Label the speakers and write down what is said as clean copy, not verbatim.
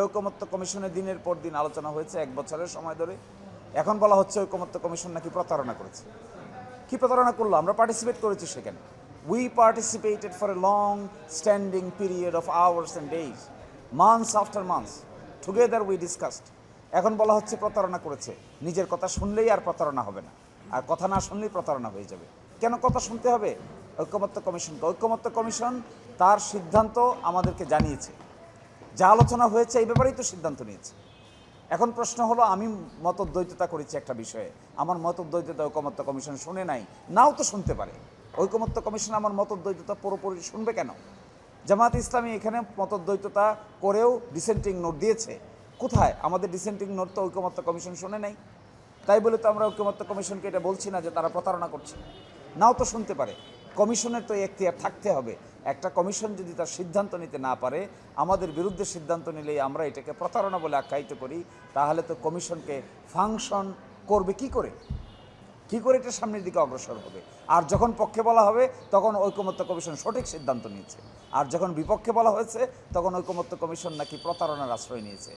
Speaker 1: ঐকমত্য কমিশনে দিনের পর দিন আলোচনা হয়েছে 1 বছরের সময় ধরে। এখন বলা হচ্ছে ঐকমত্য কমিশন নাকি প্রতারণা করেছে। কি প্রতারণা করলো? আমরা পার্টিসিপেট করেছি সেখানে। We participated for a long standing period of hours and days, months after months, together we discussed. এখন বলা হচ্ছে প্রতারণা করেছে। নিজের কথা শুনলেই আর প্রতারণা হবে না, আর কথা না শুনলেই প্রতারণা হয়ে যাবে। কেন কথা শুনতে হবে? ঐকমত্য কমিশনকে। ঐকমত্য কমিশন তার সিদ্ধান্ত আমাদেরকে জানিয়েছে, যা আলোচনা হয়েছে এই ব্যাপারেই তো সিদ্ধান্ত নিয়েছে। এখন প্রশ্ন হলো, আমি মতদ্বৈততা করেছি একটা বিষয়ে, আমার মতদ্বৈততা ঐকমত্য কমিশন শুনে নাই, নাও তো শুনতে পারে। ঐকমত্য কমিশন আমার মতদ্বৈততা পুরোপুরি শুনবে কেন? জামাত ইসলামী এখানে মতদ্বৈততা করেও ডিসেন্টিং নোট দিয়েছে। কোথায়? আমাদের ডিসেন্টিং নোট তো ঐকমত্য কমিশন শুনে নাই। তাই বলে তো আমরা ঐকমত্য কমিশনকে এটা বলছি না যে তারা প্রতারণা করছে, নাও তো শুনতে পারে। কমিশনের তো এখতিয়ার থাকতে হবে। একটা কমিশন যদি তার সিদ্ধান্ত নিতে না পারে, আমাদের বিরুদ্ধে সিদ্ধান্ত নিলেই আমরা এটাকে প্রতারণা বলে আখ্যায়িত করি, তাহলে তো কমিশনকে ফাংশন করবে কি করে? কী করে এটা সামনের দিকে অগ্রসর হবে? আর যখন পক্ষে বলা হবে তখন ঐকমত্য কমিশন সঠিক সিদ্ধান্ত নিয়েছে, আর যখন বিপক্ষে বলা হয়েছে তখন ঐকমত্য কমিশন নাকি প্রতারণার আশ্রয় নিয়েছে।